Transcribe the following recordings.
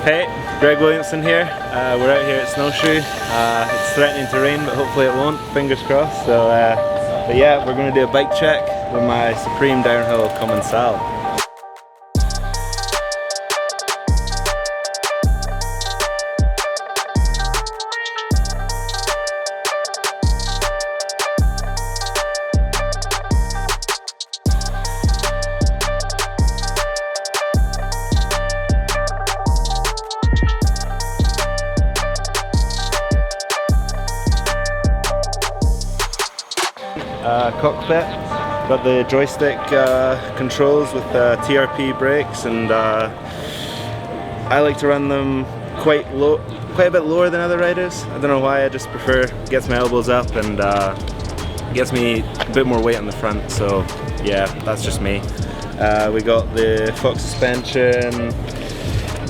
Hey, Greg Williamson here. We're out here at Snowshoe. It's threatening to rain, but hopefully it won't, fingers crossed. So, but yeah, we're going to do a bike check with my Supreme downhill Commencal. Cockpit, got the joystick controls with TRP brakes, and I like to run them quite a bit lower than other riders. I don't know why, I just prefer, gets my elbows up and gets me a bit more weight on the front, so yeah, that's just me. We got the Fox suspension.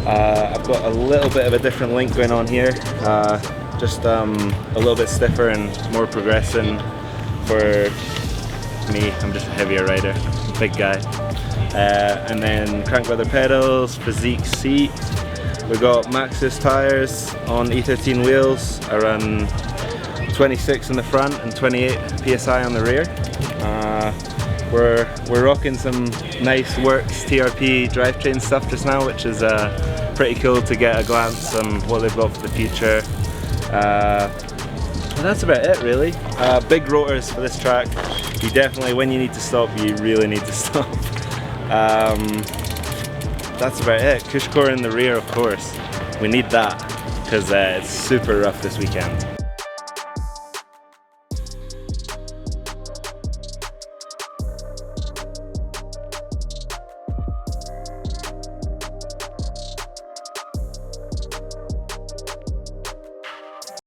I've got a little bit of a different link going on here, just a little bit stiffer and more progressing for me. I'm just a heavier rider, big guy. And then crank leather pedals, physique seat. We got Maxxis tires on E13 wheels. I run 26 in the front and 28 psi on the rear. We're rocking some nice Works TRP drivetrain stuff just now, which is pretty cool to get a glance on what they've got for the future. And that's about it, really. Big rotors for this track. You definitely, when you need to stop, you really need to stop. That's about it. CushCore in the rear, of course. We need that because it's super rough this weekend.